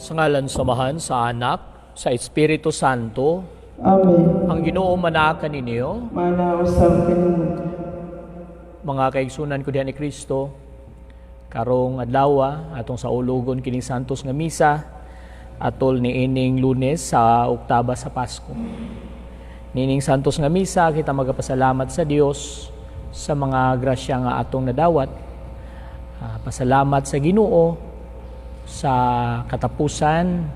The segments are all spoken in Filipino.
Sa ngalan samahan sa Anak, sa Espiritu Santo. Amen. Ang Ginoo manaka ninyo, Manausap kanimo. mga kaigsunan ko diyan ni Kristo, karong adlaw atong sa ulugon kining santos nga misa atol ni ining Lunes sa oktaba sa Pasko. Nining santos nga misa kita magapasalamat sa Dios sa mga grasya nga atong nadawat. Pasalamat sa Ginoo sa katapusan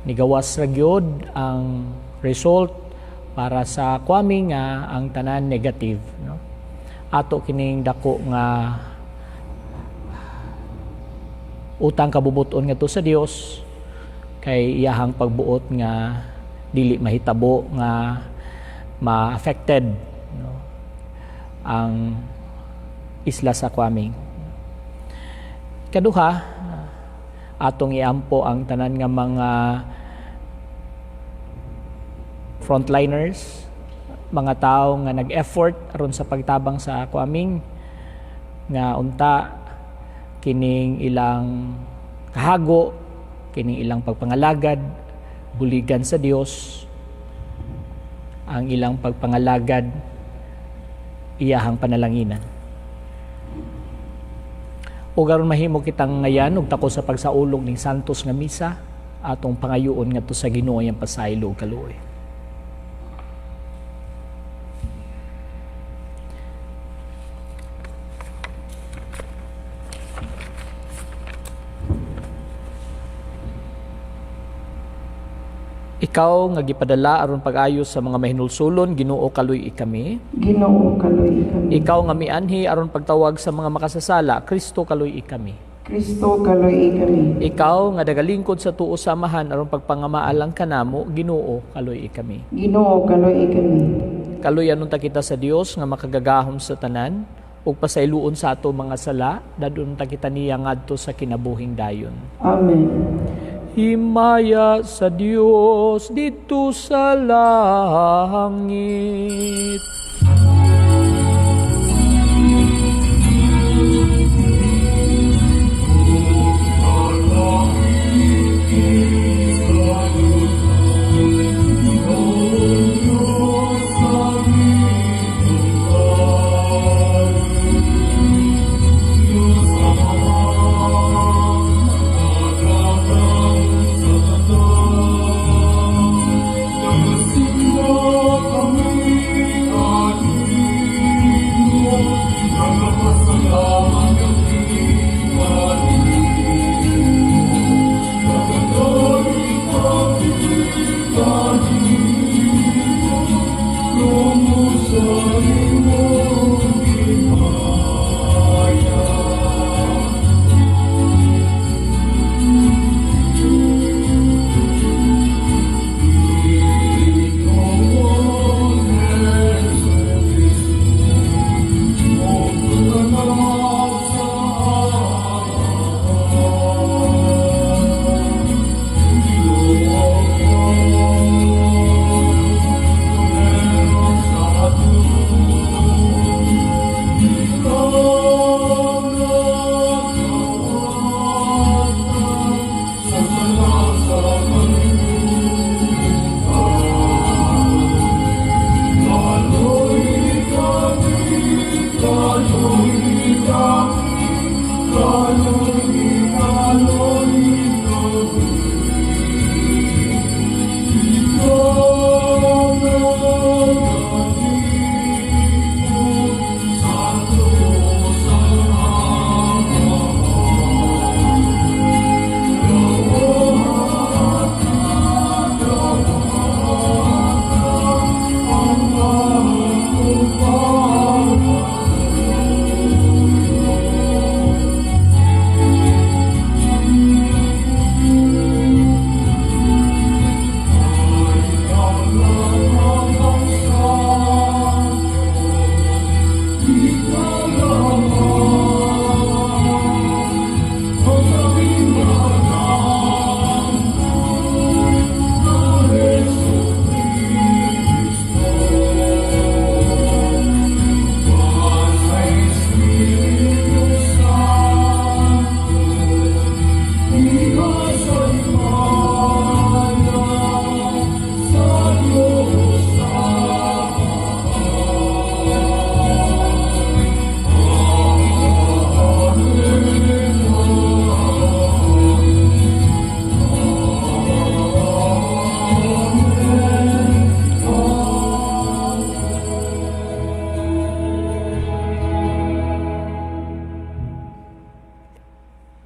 ni gawas ra gyud ang result para sa kwami nga ang tanan negative, no? Ato kining dako nga utang kabubuton nga to sa Dios kay iyahang pagbuot nga dili mahitabo nga ma-affected, no, ang isla sa kwami. Kaduha, atong iampo ang tanan nga mga frontliners, mga tao nga nag-effort aron sa pagtabang sa kuaming nga unta kining ilang kahago, kining ilang pagpangalagad, buligan sa Dios, ang ilang pagpangalagad, iyahang panalanginan. O garon mahimo kitang ngayan ug tako sa pagsaulog ning santos nga misa atong pangayoon ngadto sa Ginoo yang pasaylo kaluoy. Ikaw nga gipadala aron pag-ayos sa mga mahinulsulon, Ginoo kaluy ikami. Ginoo kaloy kami. Ikaw nga mianhi aron pagtawag sa mga makasasala, Kristo kaluy ikami. Kristo kaloy kami. Ikaw nga dagalingkod sa tuo samahan aron pagpangamaalang kanamo, Ginoo kaluy ikami. Ginoo kaloy kami. Kaluyan ta kita sa Dios nga makagagahom sa tanan ug pasayloon sa ato mga sala, dadun ta kita niya ngadto sa kinabuhing dayon. Amen. Himaya sa Dios dito sa langit.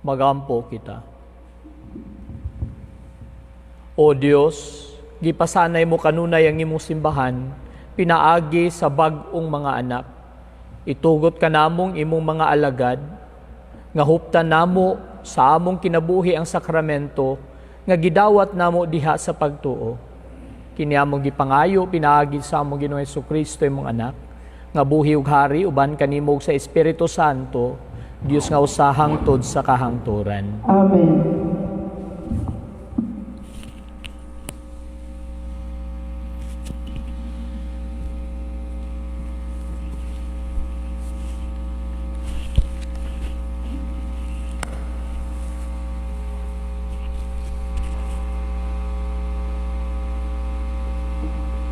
Magampo kita. O Dios, gipasanay mo kanunay ang imong simbahan, pinaagi sa bag-ong mga anak. Itugot ka namong imong mga alagad, nga huptan namo sa among kinabuhi ang sakramento, nga gidawat namo diha sa pagtuo. Kini among gipangayo, pinaagi sa among Ginoong Hesukristo imong anak, nga buhi ug hari uban kanimo sa Espiritu Santo, Dios nga usa hangtod sa kahangturan. Amen.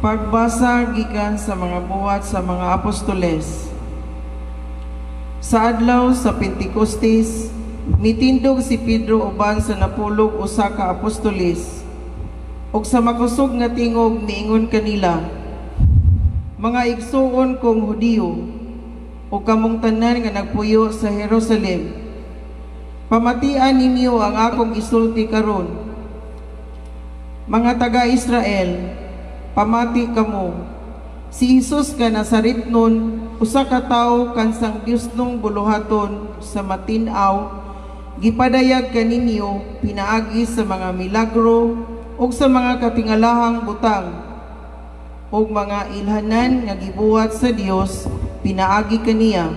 Pagbasa gikan sa mga buhat sa mga apostoles. Sa adlaw sa Pentecostes, mitindog si Pedro uban sa napulog usa ka apostoles. Ug sa makusog nga tingog miingon kanila, mga igsuon kong Hudiyo, ug kamong tanan nga nagpuyo sa Jerusalem, pamatian ninyo ang akong gisulti karon. Mga taga-Israel, pamati kamo. Si Jesus ka Nazaretnon, usa ka tawo kansang Dios nung buluhaton sa matinaw, gipadayag kaninyo pinaagi sa mga milagro ug sa mga katingalahang butang ug mga ilhanan nga gibuhat sa Dios, pinaagi kaniya.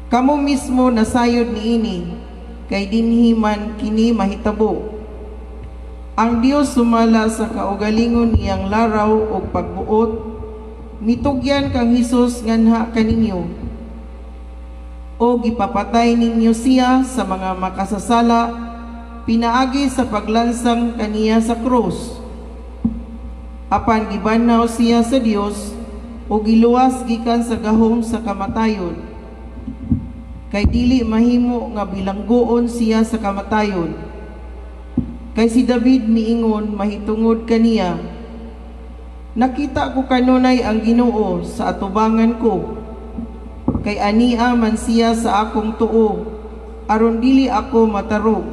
Kamo mismo nasayod niini, kay dinhi man kini mahitabo. Ang Dios sumala sa kaugalingon niyang laraw o pagbuot, mitugyan kang Hesus nganha kaninyo. O gipapatay ninyo siya sa mga makasasala, pinaagi sa paglansang kaniya sa krus. Apan gibanaw siya sa Dios, o giluwas gikan sa gahom sa kamatayon. Kay dili mahimo nga bilangguon siya sa kamatayon. Kay si David miingon mahitungod kaniya, nakita ko kanunay ang Ginoo sa atubangan ko, kay ania man siya sa akong tuo, aron dili ako matarog.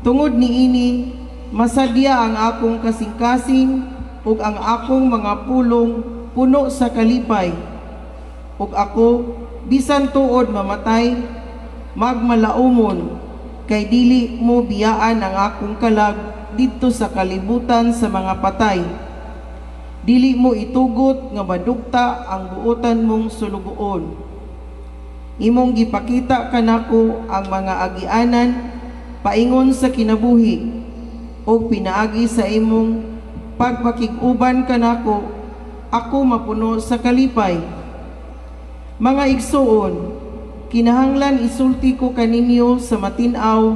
Tungod niini, masadya ang akong kasing-kasing ug ang akong mga pulong puno sa kalipay, ug ako bisan tuod mamatay, magmalaumon, kay dili mo biyaan ang akong kalag didto sa kalibutan sa mga patay. Dili mo itugot nga madugta ang buotan mong sulugoon. Imong gipakita kanako ang mga agianan paingon sa kinabuhi, o pinaagi sa imong pagpakig-uban kanako, ako mapuno sa kalipay. Mga igsuon, kinahanglan isulti ko kaninyo sa matinaw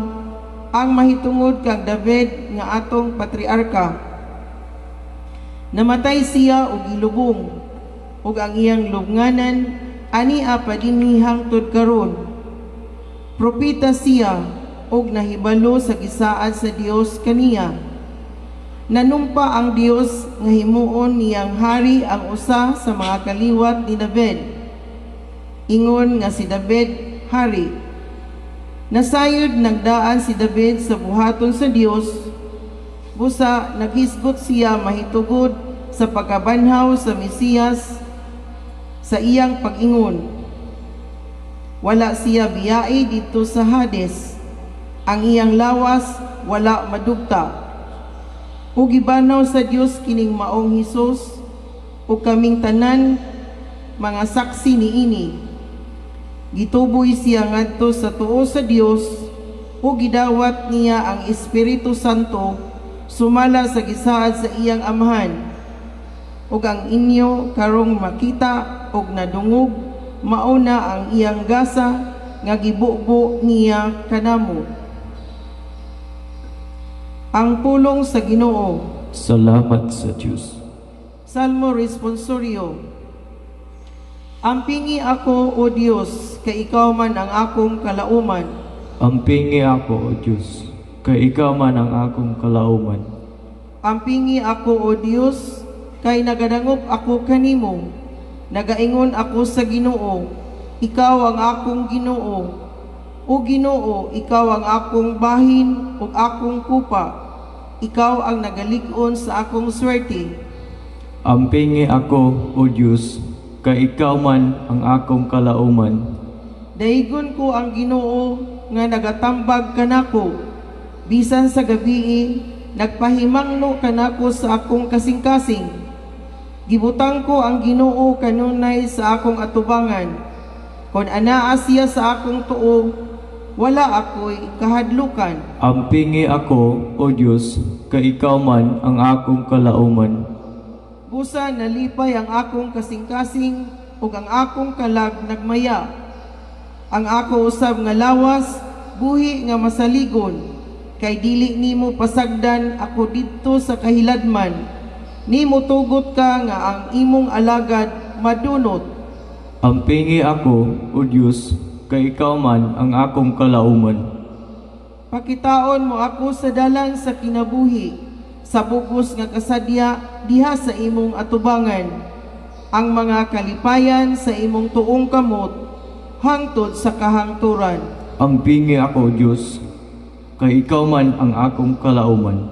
ang mahitungod kang David nga atong patriarka. Namatay siya og gilubong, ug ang iyang lubnganan ania pa dinhi hangtod karon. Propeta siya ug nahibalo sa gisaad sa Dios kaniya. Nanumpa ang Dios nga himuon niyang hari ang usa sa mga kaliwat ni David. Ingon nga si David hari. Nasayod nagdaan si David sa buhaton sa Dios, busa naghisgot siya mahitugod sa pagkabanhaw sa Mesiyas sa iyang pag-ingon. Wala siya biyai dito sa Hades, ang iyang lawas wala madugta. Ug gibanaw sa Dios kining maong Hesus, ug kaming tanan mga saksi niini. Gituboy siya ngadto sa tuo sa Dios, ug gidawat niya ang Espiritu Santo sumala sa gisaad sa iyang amahan. Ug ang inyo karong makita ug nadungog, mauna ang iyang gasa nga gibubo niya kanamo. Ang pulong sa Ginoo. Salamat sa Diyos. Salmo Responsorio. Ampingi ako, O Dios, kay ikaw man ang akong kalauman. Ampingi ako, O Diyos, kay ikaw man ang akong kalauman. Ampingi ako, O Dios, kay nagadangop ako kanimo. Nagaingon ako sa Ginoo, ikaw ang akong Ginoo. O Ginoo, ikaw ang akong bahin ug akong kupa. Ikaw ang nagalig-on sa akong swerte. Ampingi ako, O Diyos, kay ikaw man ang akong kalauman. Daigon ko ang Ginoo nga nagatambag kanako. Bisan sa gabii, nagpahimangno kanako sa akong kasing-kasing. Gibutang ko ang Ginoo kanunay sa akong atubangan. Kung anaa siya sa akong tuo, wala ako'y kahadlukan. Ampingi ako, O Diyos, kay ikaw man ang akong kalauman. Busa nalipay ang akong kasing-kasing ug ang akong kalag nagmaya. Ang ako usab nga lawas, buhi nga masaligon. Kay dili nimo pasagdan ako didto sa kahiladman. Nimo tugot ka nga ang imong alagad madunot. Ampingi ako, O Diyos, kay ikaw man ang akong kalauman. Pakitaon mo ako sa dalan sa kinabuhi, sa bugos nga kasadya diha sa imong atubangan. Ang mga kalipayan sa imong tuong kamot, hangtod sa kahangturan. Ampingi ako, Diyos, kay ikaw man ang akong kalauman.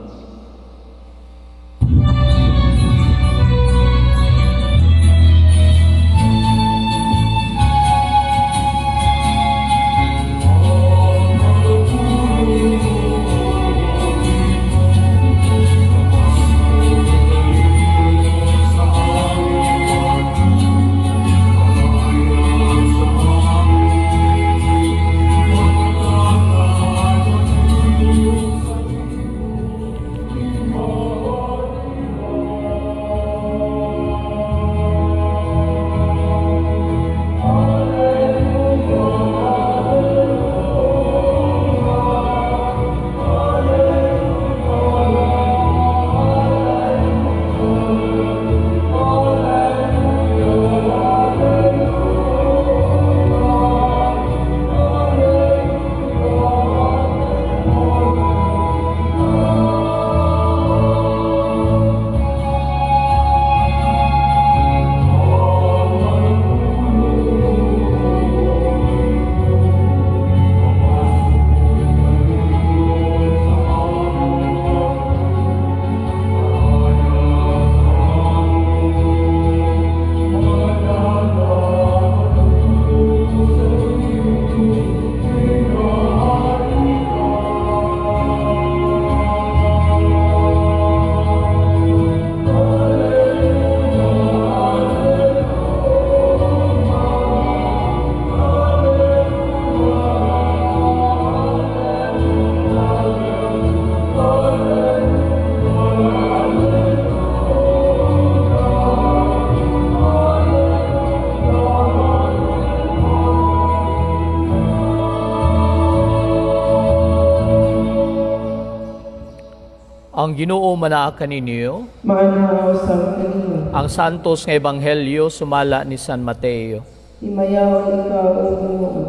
Ang Ginoo manaa kaninyo, Maanaw sa kanino, ang santos nga ebanghelyo sumala ni San Mateo. imayaw ikaw o Ginoo.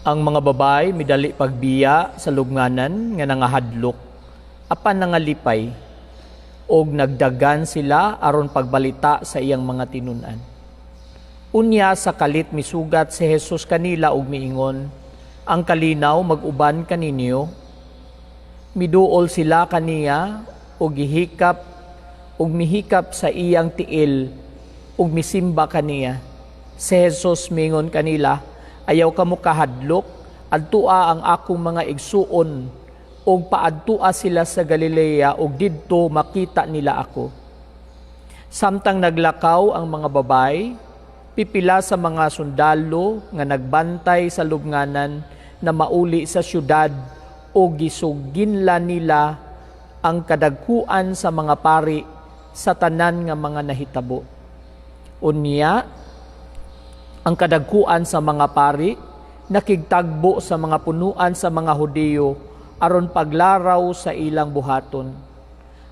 Ang mga babay midali pagbiya sa lubnganan nga nangahadlok, apan nangalipay, og nagdagan sila aron pagbalita sa iyang mga tinunan. Unya sa kalit misugat si Jesus kanila og miingon, ang kalinaw mag-uban kaninyo. Miduol sila kaniya og mihikap sa iyang tiil og misimba kaniya. Si Jesus mingon kanila, ayaw kamo kahadlok, adtua ang akong mga igsuon og paadtua sila sa Galilea og didto makita nila ako. Samtang naglakaw ang mga babay, pipila sa mga sundalo nga nagbantay sa lubnganan na mauli sa syudad o gisuginla nila ang kadagkuan sa mga pari sa tanan nga mga nahitabo. Unya, ang kadagkuan sa mga pari nakigtagbo sa mga punuan sa mga Hudiyo aron paglaraw sa ilang buhaton.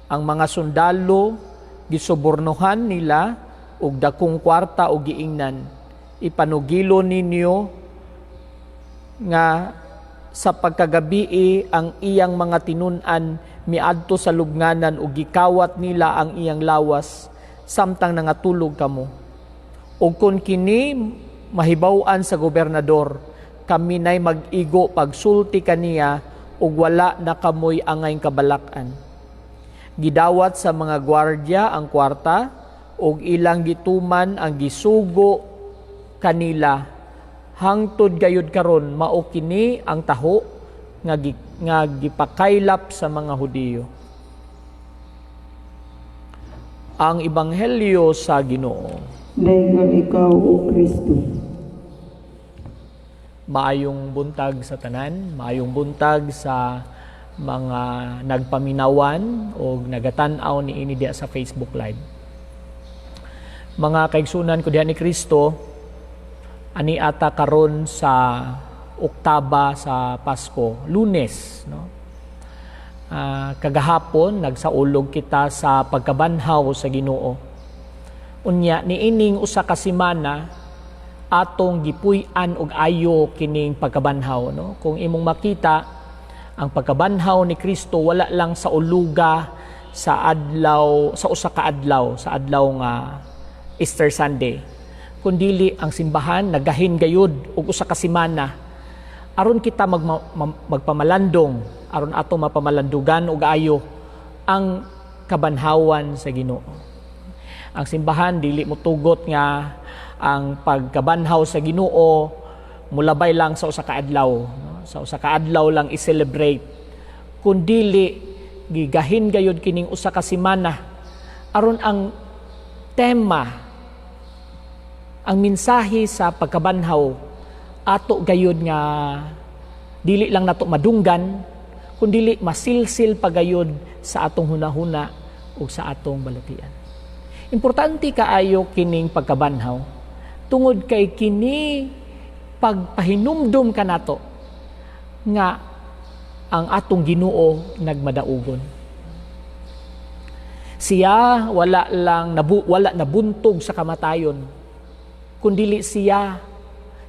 Ang mga sundalo gisubornohan nila ug dakong kwarta o giingnan, ipanugilo ninyo nga sa pagkagabii ang iyang mga tinunan miadto sa lubnganan ug gikawat nila ang iyang lawas samtang nangatulog kamo. ug kun kini mahibaw-an sa gobernador, kami nay mag-igo pagsulti kaniya ug wala na kamoy angay kabalak-an. Gidawat sa mga gwardya ang kwarta ug ilang gituman ang gisugo kanila. Hangtod gayud karon mao kini ang taho nga gipakaylap sa mga Hudiyo. Ang Ebanghelyo sa Ginoo. Dayon ikaw, O Kristo. Maayong buntag sa tanan, maayong buntag sa mga nagpaminawan o nagatan-aw ni ini diya sa Facebook Live. Mga kaigsunan ko diha ni Kristo, ani ata karon sa oktaba sa Pasko, Lunes, no? Kagahapon nagsaulog kita sa pagkabanhaw sa Ginoo. Unya niining usa ka semana atong gipuy-an og ayo kining pagkabanhaw, no? Kung imong makita, ang pagkabanhaw ni Kristo wala lang sa uluga sa adlaw, sa usa ka adlaw, sa adlaw nga Easter Sunday, kundili ang simbahan nagahin gayud og usa ka semana aron kita magpamalandong, aron ato mapamalandugan og ayo ang kabanhawan sa Ginoo. Ang simbahan dili motugot nga ang pagkabanhaw sa Ginoo mulabay lang sa usa ka adlaw, no? Sa usa ka adlaw lang i-celebrate, kundili gigahin gayud kining usa ka semana aron ang tema, ang mensahe sa pagkabanhaw ato gayud nga dili lang nato madunggan, kundili masilsil pagayod sa atong hunahuna o sa atong balatian. Importante kaayo kining pagkabanhaw tungod kay kini pagpahinumdum kanato nga ang atong Ginoo nagmadaugon. Siya wala nabuntog sa kamatayon, kundili siya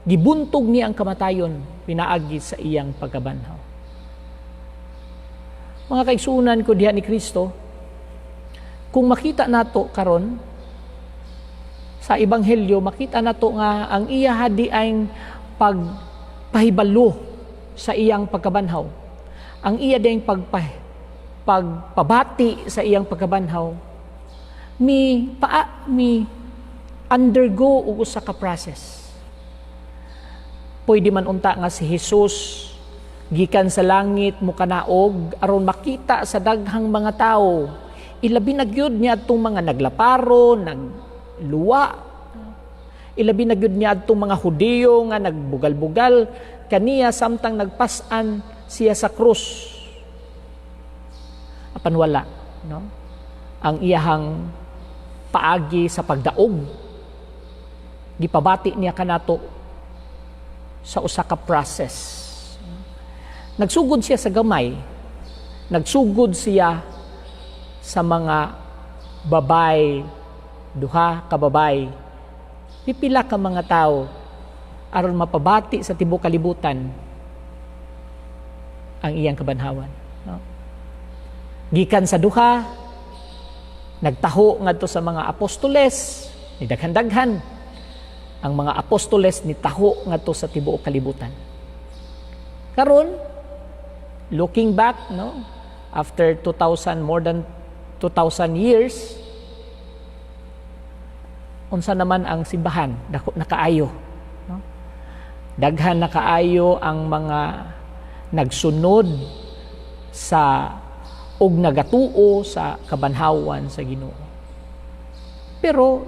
gibuntog niya ang kamatayon pinaagi sa iyang pagkabanhaw. Mga kaigsunan ko diha ni Kristo, kung makita nato karon sa Ebanghelyo, makita nato nga ang iya hadi ay pagpahibalo sa iyang pagkabanhaw. Ang iya ding pagpabati sa iyang pagkabanhaw, mi undergo og usa ka process. Pwede man unta nga si Jesus gikan sa langit mo kanaog aron makita sa daghang mga tao. Ilabi na gyud niya adtong mga naglaparo, nagluwa. Ilabi na gyud niya adtong mga Hudiyo nga nagbugal-bugal kaniya samtang nagpas-an siya sa krus. Apan wala, no? Ang iyahang paagi sa pagdaog gipabati niya kanato sa usa ka process. Nagsugod siya sa gamay, nagsugod siya sa mga babay, duha ka babay, pipila ka mga tao aron mapabati sa tibuok kalibutan ang iyang kabanhawan, no? Gikan sa duha, nagtaho ngadto sa mga apostoles, ni daghan-daghan ang mga apostoles ni taho ngadto sa tibuok kalibutan. Karon, looking back, no, after more than 2,000 years, unsa naman ang simbahan? Dako na kaayo, no? Daghan na kaayo ang mga nagsunod sa og nagatuo sa kabanhawan sa Ginoo. Pero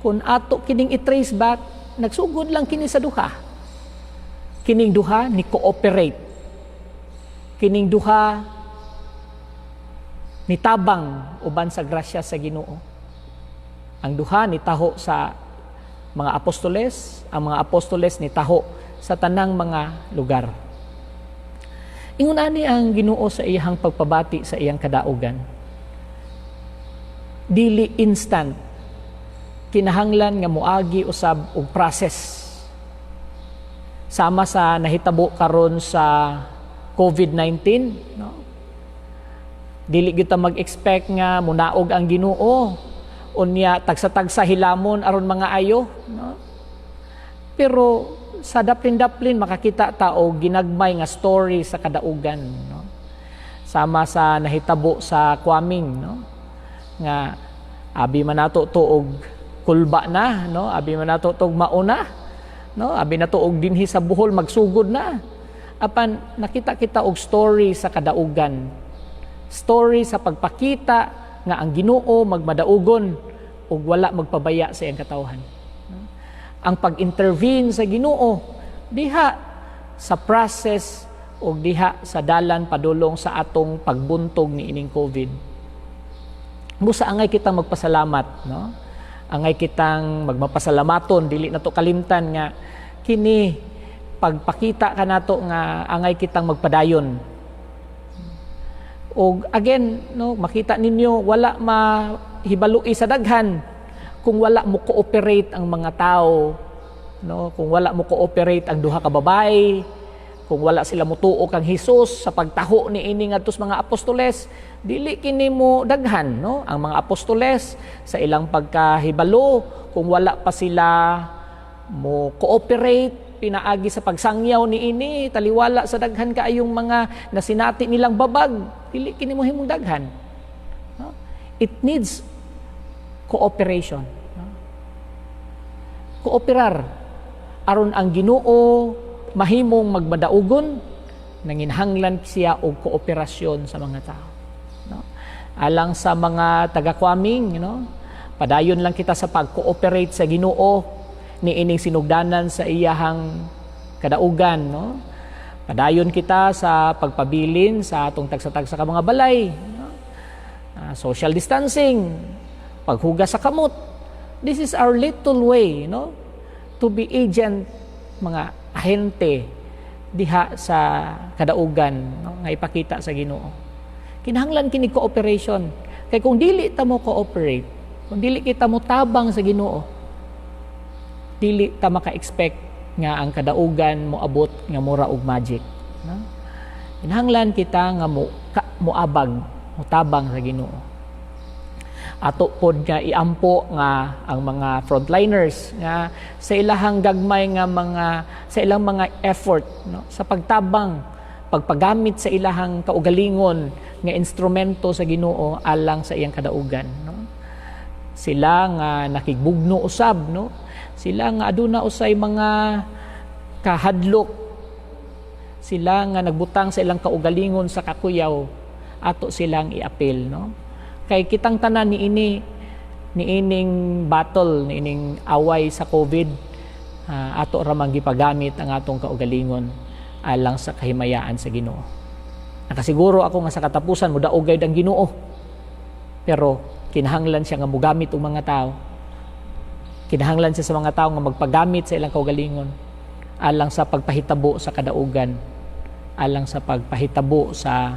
kung ato kining i-trace back, nagsugod lang kini sa duha. Kining duha ni cooperate. Kining duha ni tabang uban sa grasya sa Ginoo. Ang duha ni taho sa mga apostoles, ang mga apostoles ni taho sa tanang mga lugar. Ingon ani ang Ginoo sa iyang pagpabati sa iyang kadaugan. Dili instant, kinahanglan nga moagi usab og process. Sama sa nahitabo karon sa COVID-19, no? Dili kita mag-expect nga munaog ang Ginoo unya tagsa-tagsa hilamon aron mga ayo, no? Pero sa daplin-daplin makakita tao ginagmay nga story sa kadaugan, no? Sama sa nahitabo sa Kwaming, no? Nga abi man nato tuog kulba na, no? Abi man nato tuog mauna, no? Abi na tuog dinhi sa Bohol magsugod na. Apan nakita kita og story sa kadaugan. Story sa pagpakita nga ang Ginoo magmadaugon ug wala magpabaya sa iyang katawhan. Ang pag-intervene sa Ginoo diha sa process o diha sa dalan padulong sa atong pagbuntog ni ining COVID. Busa angay kitang magpasalamat, no? Angay kitang magmapasalamaton, dili nato kalimtan nga kini pagpakita ka nato nga angay kitang magpadayon. O again, no, makita ninyo wala mahibalui sa daghan kung wala mo cooperate ang mga tao, no? Kung wala mo cooperate ang duha ka babae, kung wala sila mutuo kang Hesus sa pagtaho ni ini ngadto sa mga apostoles, dili kini mo daghan, no? Ang mga apostoles sa ilang pagkahibalo, kung wala pa sila mo cooperate pinaagi sa pagsangyaw ni ini, taliwala sa daghan kaayong mga nasinati nilang babag, dili kini mo himong daghan, no? It needs cooperation, no? Kooperar aron ang Ginoo mahimong magmadaugon, nanginhanglan siya og kooperasyon sa mga tao, no? Alang sa mga taga-Kwaming, no? Padayon lang kita sa pag-cooperate sa Ginoo ni ining sinugdanan sa iyahang kadaugan, no? Padayon kita sa pagpabilin sa atong tagsa-tagsa ka mga balay, no? Social distancing, paghugas sa kamot. This is our little way, no, to be agent, mga ahente diha sa kadaugan, no, nga ipakita sa Ginoo. Kinahanglan kini cooperation. Kay kung dili ta mo cooperate, kung dili kita mo tabang sa Ginoo, dili ta maka-expect nga ang kadaugan mo abot nga mura og magic, no? Kinahanglan kita nga moabag, motabang sa Ginoo. Ato pod nga iampo nga ang mga frontliners nga sa ilahang gagmay nga sa ilang mga effort, no, sa pagtabang, pagpagamit sa ilahang kaugalingon nga instrumento sa Ginoo alang sa iyang kadaugan, no? Sila nga nakigbugno usab, no? Sila nga aduna usay mga kahadlok. Sila nga nagbutang sa ilang kaugalingon sa kakuyaw, ato silang iapil, no? Kay kitang tanan ni ining battle, ni ining away sa COVID, ato ramang gipagamit ang atong kaugalingon alang sa kahimayaan sa Ginoo. Nakasiguro ako nga sa katapusan mo daog gayud ang Ginoo. Pero kinahanglan siya nga mogamit og mga tao. Kinahanglan siya sa mga tao nga magpagamit sa ilang kaugalingon alang sa pagpahitabo sa kadaugan, alang sa pagpahitabo sa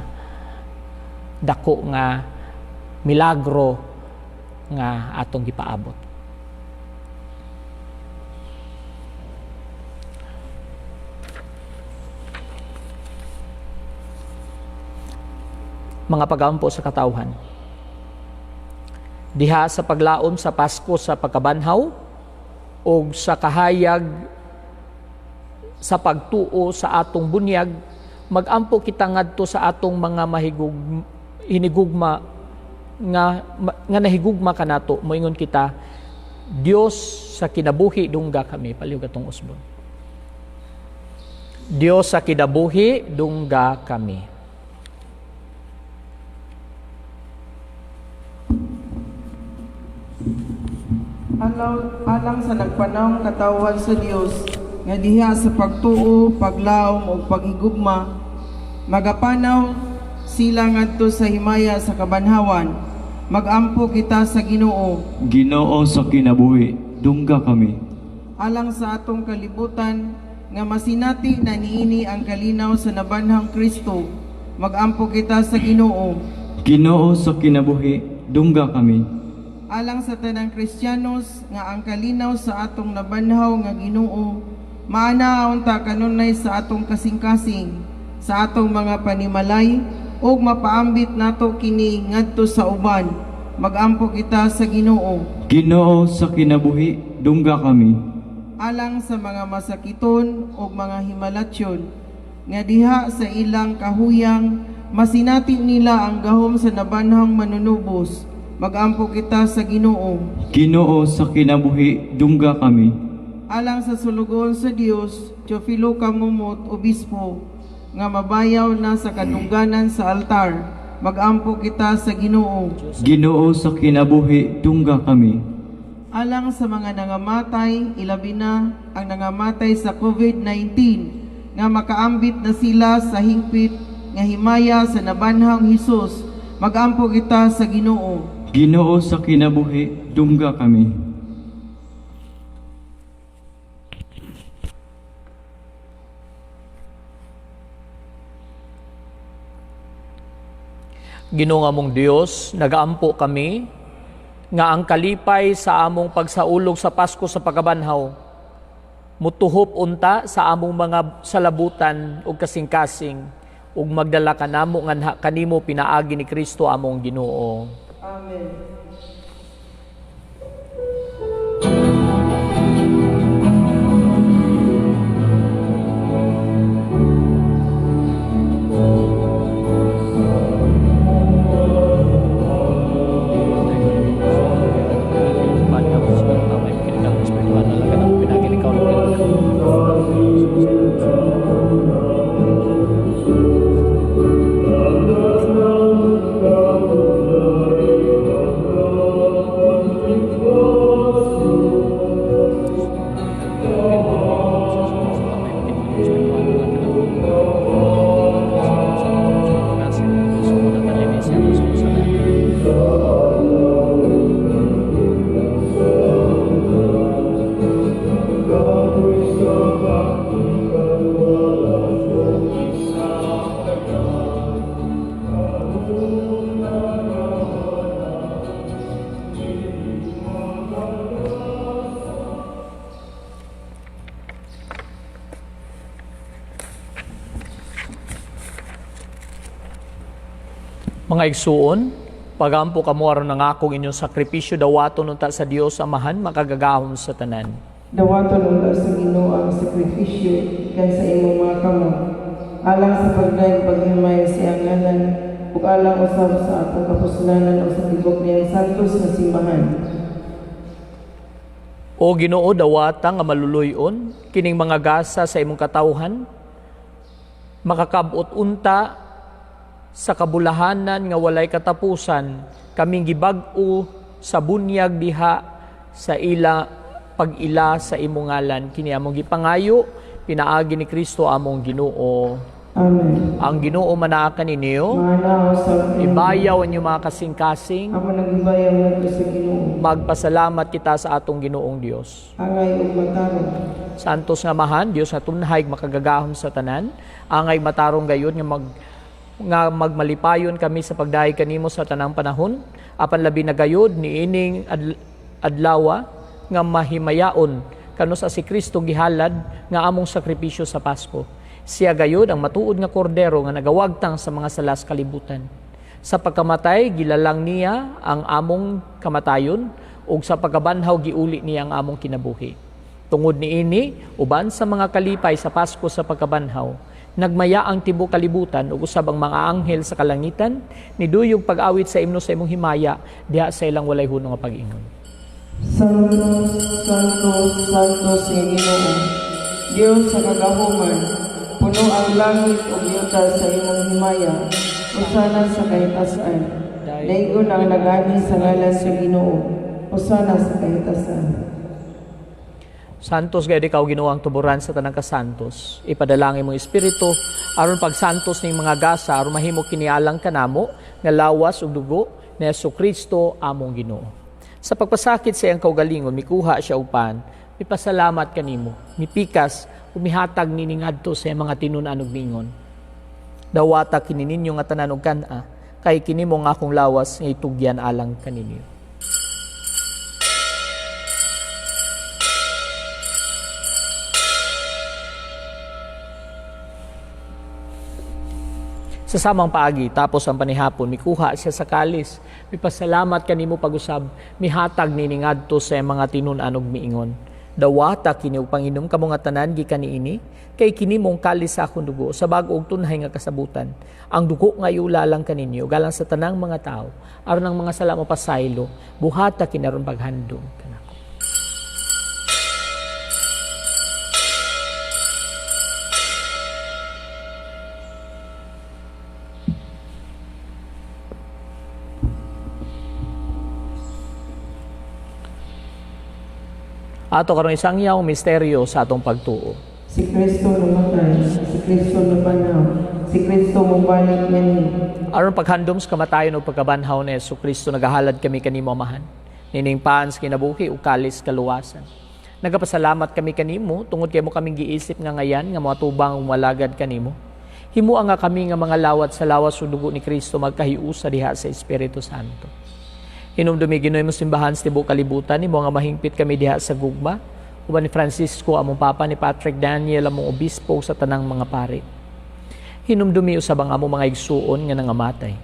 dako nga milagro nga atong gipaabot. Mga pagampo sa katawhan, diha sa paglaom sa Pasko sa pagkabanhaw o sa kahayag sa pagtuo sa atong bunyag, magampo kita ngadto sa atong mga hinigugma nga nahigugma kanato, moingon kita, Dios sa kinabuhi dungga kami. Palihog atong usbon. Dios sa kinabuhi dungga kami. Alang sa nagpanahong katawan sa Dios nga diha sa pagtuo, paglaom ug paghigugma, magapanaw sila ngadto sa himaya sa kabanhawan. Magampo kita sa Ginoo. Ginoo sa kinabuhi dungga kami. Alang sa atong kalibutan nga masinati na niini ang kalinaw sa nabanhang Kristo, magampo kita sa Ginoo. Ginoo sa kinabuhi dungga kami. Alang sa tanang Kristiyanos nga ang kalinaw sa atong nabanhaw nga Ginoo maanaon ta kanunay sa atong kasing-kasing, sa atong mga panimalay ug mapaambit nato kini ngadto sa uban, magampo kita sa Ginoo. Ginoo sa kinabuhi dungga kami. Alang sa mga masakiton o mga himalatyon, nga diha sa ilang kahuyang, masinati nila ang gahom sa nabanhang manunubos, magampo kita sa Ginoo. Ginoo sa kinabuhi dungga kami. Alang sa sulugon sa Dios, Teofilo Kamumot, Obispo, nga mabayaw na sa kadungganan sa altar, magampo kita sa Ginoo. Ginoo sa kinabuhi dungga kami. Alang sa mga nangamatay, ilabi na ang nangamatay sa COVID-19, nga makaambit na sila sa hingpit nga himaya sa nabanhang Hesus, magampo kita sa Ginoo. Ginoo sa kinabuhi dungga kami. Ginoo nga mong Dios, nagaampo kami nga ang kalipay sa among pagsaulog sa Pasko sa pagkabanhaw mutuhop unta sa among mga salabutan ug kasing-kasing ug magdala kanamo nga kanimo pinaagi ni Kristo among Ginoo. Amen. Mga igsuon, pagampo kamo aron nangakong inyong sakripisyo dawaton unta sa Dios Amahan makagagahom sa tanan. Dawaton unta sa Ginoo ang sakripisyo kan sa imong mga kamot, alang sa pagdaig paghimay sa ngalan ug alang usab sa atong kapuslanan o sa tibok niyang santos nga simbahan. O Ginoo, dawata nga maluluyon kining mga gasa sa imong katawhan, makakabot unta sa kabulahanan nga walay katapusan, kaming gibag-o sa bunyag diha sa pag-ila sa imong ngalan. Kini among gipangayo, pinaagi ni Kristo among Ginoo. Amen. Ang Ginoo manaakan ninyo, Manaw sa ibayaw ang inyong mga kasing-kasing, Amo nagibayaw nato sa Ginoo. magpasalamat kita sa atong Ginoong Dios. Angay ug matarong. Santos nga mahan, Dios nga tunhay makagagahom sa tanan, angay matarong gayon nga magmalipayon kami sa pagdahay kanimo sa tanang panahon, apan labi na gayud niining adlawa nga mahimayaon kano sa si Kristo gihalad nga among sakripisyo sa Pasko. Siya gayud ang matuod nga kordero nga nagawagtang sa mga salas kalibutan. Sa pagkamatay gilalang niya ang among kamatayon ug sa pagkabanhaw giuli niya ang among kinabuhi. Tungod niini uban sa mga kalipay sa Pasko sa pagkabanhaw, nagmaya ang tibuok kalibutan ug usab ang mga anghel sa kalangitan niduyog pag-awit sa imno sa imong himaya diha sa ilang walay hunong nga pag-ingon. Santos, Santos, Santos nga Ginoo, Dios sa kagahuman, puno ang langit ug yuta sa imong himaya, usana sa kahitasan. Daygon ang nagani sa ngalan sa Ginoo, usana sa kahitasan. Santos gayud ikaw Ginoo ang tuburan sa tanang kasantos. Ipadalangin mo espiritu aron pagsantos ning mga gasa aron mahimo kinialang kanamo nga lawas ug dugo ni Jesucristo among Ginoo. Sa pagpasakit sa iyang kaugalingon mikuha siya upan, mipasalamat kanimo, mipikas ug mihatag nini ngadto sa mga tinun-an ug ningon. Dawata kini ninyo nga tanan ug kan-a kay kini mo nga akong lawas nga itugyan alang kaninyo. Sa samang paagi, tapos ang panihapon, mikuha siya sa kalis. Mipasalamat kanimo pag-usab, mihatag niningadto sa mga tinunanog miingon. Dawata kini og Panginom kamo nga tanan gikan niini, kay kini mong kalis sa akong dugo sa bag-ong tunhay nga kasabutan. Ang dugo nga iula lang kaninyo galang sa tanang mga tao, aron ang mga sala mapasaylo, buhata kinaron paghandom kanako. Ato karon isang yaw misteryo sa atong pagtuo. Si Kristo namatay, si Kristo nabanaw, si Kristo mubalik ngani. Aron paghandom sa kamatayon o pagkabanhaw ni Jesucristo, nagahalad kami kanimo amahan. Nining paan sa kinabuhi o kalis kaluwasan. Nagapasalamat kami kanimo tungod kay mo kaming giisip nga ngayan nga matubang umalagad kanimo. Himuang nga kami nga mga lawat sa lawas sa dugo ni Kristo magkahiusa diha sa Espiritu Santo. Hinumdumi Ginoy mo simbahan sa tibuok kalibutan, imo nga mahingpit kami diha sa gugma, uban ni Francisco among papa, ni Patrick Daniel among obispo sa tanang mga pari. Hinumdumi usab ang among mga igsuon nga nangamatay.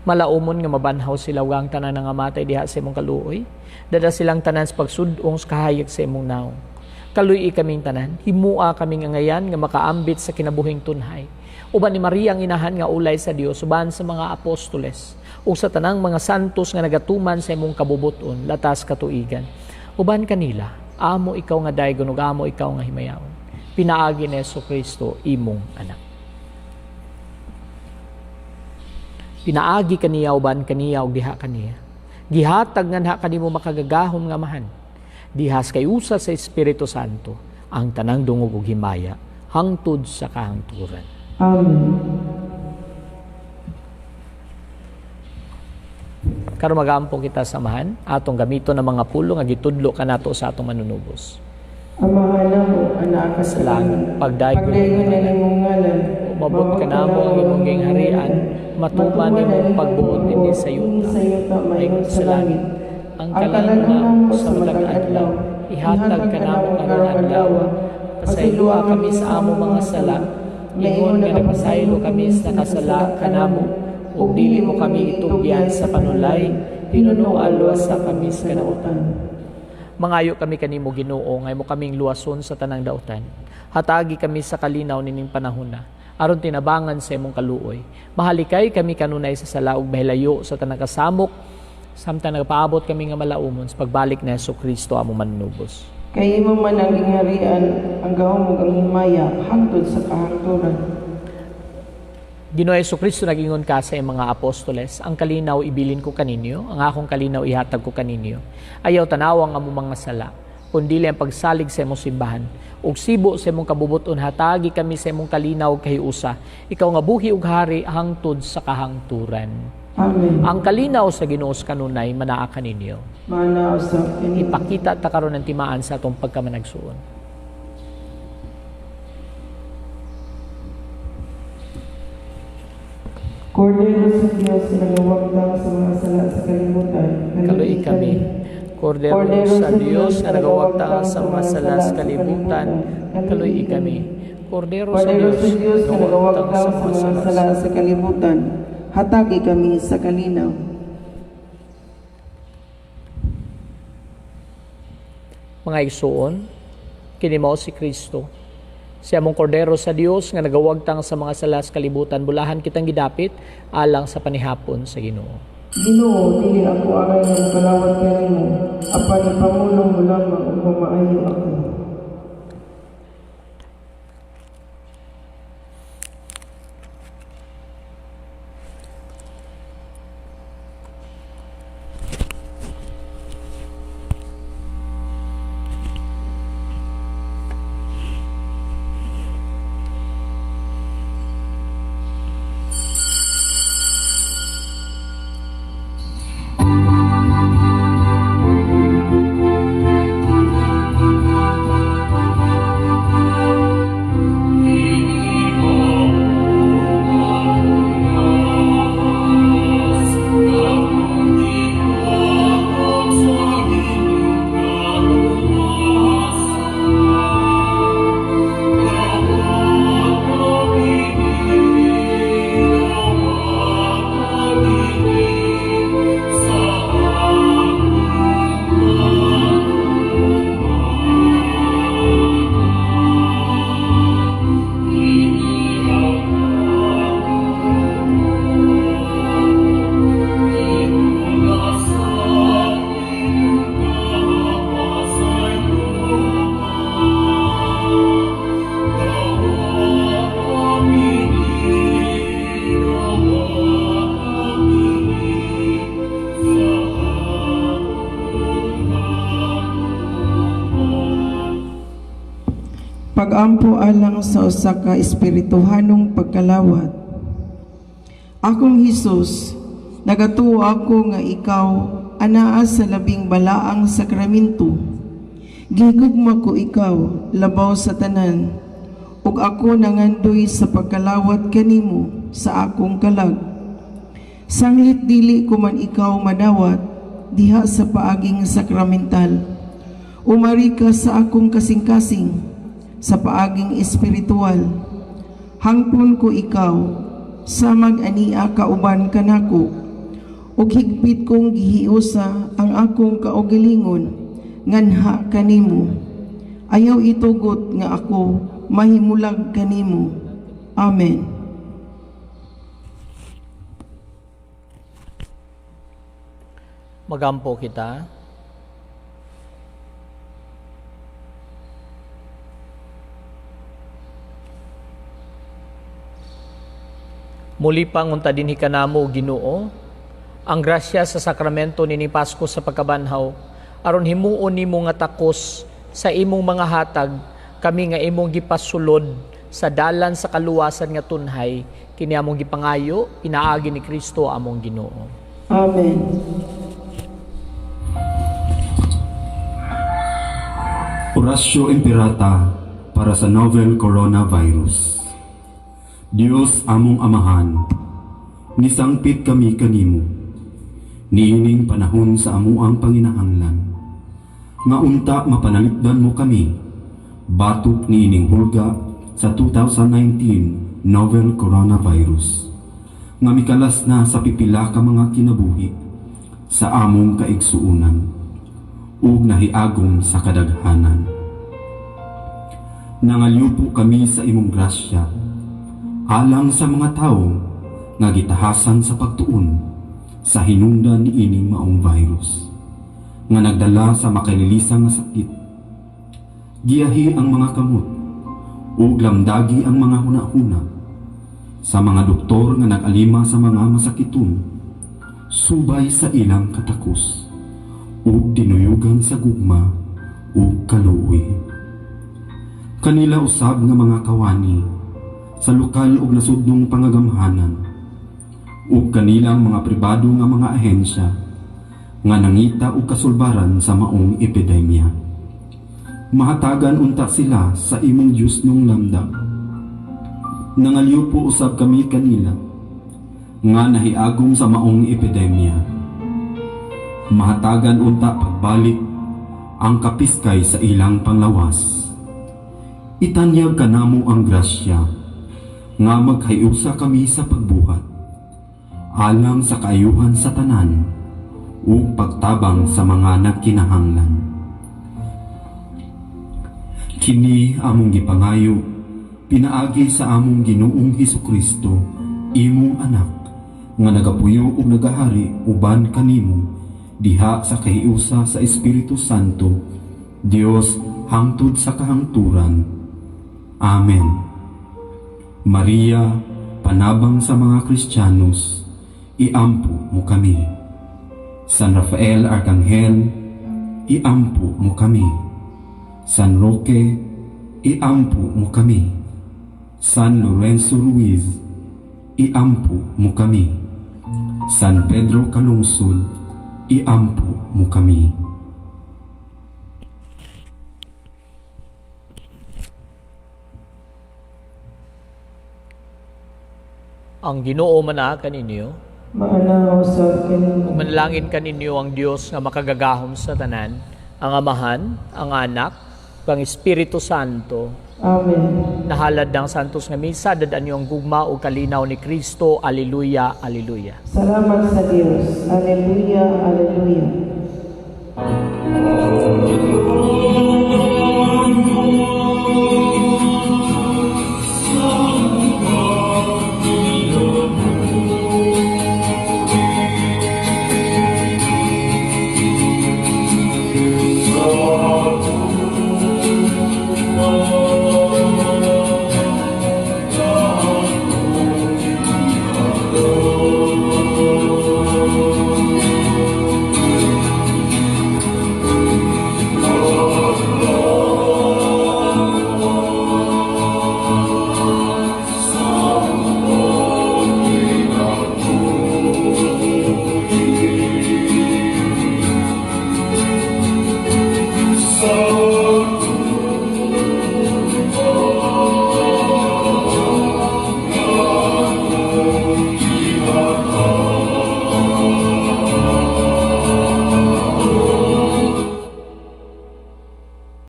Malaumon nga mabanhaw sila ug ang tanan nangamatay diha sa imong kaluoy, dada silang tanan sa pagsud-ong sa kahayag sa imong naong. Kaluy kaming tanan, himua kami nga ngayan nga makaambit sa kinabuhing tunhay. Uban ni Maria ang inahan nga ulay sa Dios, uban sa mga apostoles, ug sa tanang mga santos nga nagatuman sa imong kabubuton latas katuigan. Uban kanila, amo ikaw nga daygon ug amo ikaw nga himayaon. Pinaagi ni Jesucristo imong anak. Pinaagi kaniya uban kaniya ug diha kaniya. Gihatag nga diha kanimo makagagahom nga mahan. Dihas kay usa sa Espiritu Santo ang tanang dungog ug himaya hangtod sa kahangturan. Amen. Karon magampo kita samahan atong gamito ng mga pulo nga gitudlo kanato sa atong manunubos. Amahan namo anak ka sa langit, Pagdayon na imong ngalan, umabot ka namo ang imong gingharian, matuman imong pagbuot dinhi sa yuta, maayong sa langit. Ang kalan namo sa matag adlaw, ihatag ka namo karon adlaw. Pasayloa kami sa among mga sala, ingon nga nagpasaylo kami sa nakasala kanamo, ug dili mo kami itugyan sa panulay, tinunuan luwasa kami sa kanautan. Mangayo kami kanimo Ginoo, ngay mo kaming luwason sa tanang dautan. Hatagi kami sa kalinaw nining panahona, aron tinabangan sa imong kaluoy. Mahalikay kami kanunay sa sala ug bahilayo sa tanang kasamok, samtang nagpaabot kami nga malaumon sa pagbalik ni Jesucristo among manunubos. Kay imo man ang gingharian, ang gahom ug ang himaya hangtod sa kahangturan. Ginoong Jesucristo nagingon ka sa mga apostoles, ang kalinaw ibilin ko kaninyo, ang akong kalinaw ihatag ko kaninyo. Ayaw tanawang ang mga sala, kundili ang pagsalig sa imong simbahan. Ug sibo sa imong kabubuton hatagi kami sa imong kalinaw kay usa. Ikaw nga buhi ug hari hangtod sa kahangturan. Amen. Ang kalinaw sa Ginoo sa kanunay manaa kaninyo. Manaw sa kanimo. Ipakita ta karon ng timaan sa atong pagkamanagsuon. Kordero sa Diyos na nagawagdang sa mga sala sa kalibutan. Kaluy kami. Kordero sa Dios na nagawagtang sa mga sala sa kalibutan. Kaluy kami. Kordero sa Dios na nagawagtang sa mga sala sa kalibutan. Hatagi kami sa kalinaw. Mga igsuon, kini mao si Kristo. Siya mong kordero sa Dios nga nagawagtang sa mga sala sa kalibutan, bulahan kitang gidapit alang sa panihapon sa Ginoo. Ginoo, dili ako aray ng palawat kanimo, apan ipamulong mo lamang ug mamaayo ako. Ampo alang sa usa ka espirituhanong pagkalawat. Akong Hesus, nagatuo ako nga ikaw anaa sa labing balaang sakramento. Gihigugma ko ikaw labaw sa tanan, ug ako nangandoy sa pagkalawat kanimo sa akong kalag. Sanglit dili ko man ikaw madawat diha sa paaging sakramental. Umari ka sa akong kasing-kasing sa paaging espiritual. Hangpon ko ikaw samag ania kauban kanako, ug higpit kong gihiusa ang akong kaugalingon nganha kanimo. Ayaw itugot nga ako mahimulag kanimo. Amen. Magampo kita. Muli pang unta dinhi kanamo Ginoo, ang grasya sa sakramento ni Pasko sa pagkabanhaw, aron himuon nimo nga takos sa imong mga hatag, kami nga imong gipasulod sa dalan sa kaluwasan nga tunhay, kini among gipangayo, pinaagi ni Kristo among Ginoo. Amen. Orasyo Imperata para sa novel coronavirus. Dios among amahan, nisangpit kami kanimo, niining panahon sa amuang panginahanglan. Nga unta mapanalikdan mo kami, batok niining hulga sa 2019 novel coronavirus. Nga mikalas na sa pipila ka mga kinabuhi, sa among kaigsuunan, ug nahiagom sa kadaghanan. Nangalyupo kami sa imong grasya, alang sa mga tao nga gitahasan sa pagtuon sa hinungdan ni ining maong virus nga nagdala sa makanilisan nga sakit. Giyahi ang mga kamot ug lamdagi ang mga hunahuna sa mga doktor nga nag-alima sa mga masakiton, subay sa ilang katakos ug dinuyugan sa gugma ug kaluoy. Kanila usab nga mga kawani sa lokal ug nasudnong pangagamhanan, ug kanilang mga pribado nga mga ahensya nga nangita og kasulbaran sa maong epidemya. Mahatagan unta sila sa imong Dios nung lamdag. Nangalyo po usab kami kanila nga nahiagom sa maong epidemya. Mahatagan unta pagbalik ang kapiskay sa ilang panglawas. Itanyag kanamo ang grasya nga maghayusa kami sa pagbuhat, alang sa kaayuhan sa tanan, ug pagtabang sa mga nagkinahanglan. Kini among gipangayo, pinaagi sa among Ginoong Hesukristo, imong anak, nga nagapuyo ug nagahari uban kanimo, diha sa kahiusa sa Espiritu Santo, Dios hangtod sa kahangturan. Amen. Maria, panabang sa mga Kristiyanos, iampo mo kami. San Rafael Arcangel, iampo mo kami. San Roque, iampo mo kami. San Lorenzo Ruiz, iampo mo kami. San Pedro Calungsod, iampo mo kami. Ang Ginoo mana kaninyo, Maanaw sa akin, manalangin kaninyo ang Dios nga makagagahom sa tanan, ang Amahan, ang Anak, ang Espiritu Santo. Amen. Nahalad ng Santos nga Misa, dadaan niyo ang gugma o kalinaw ni Kristo. Alleluia, alleluia. Salamat sa Diyos. Alleluia, alleluia.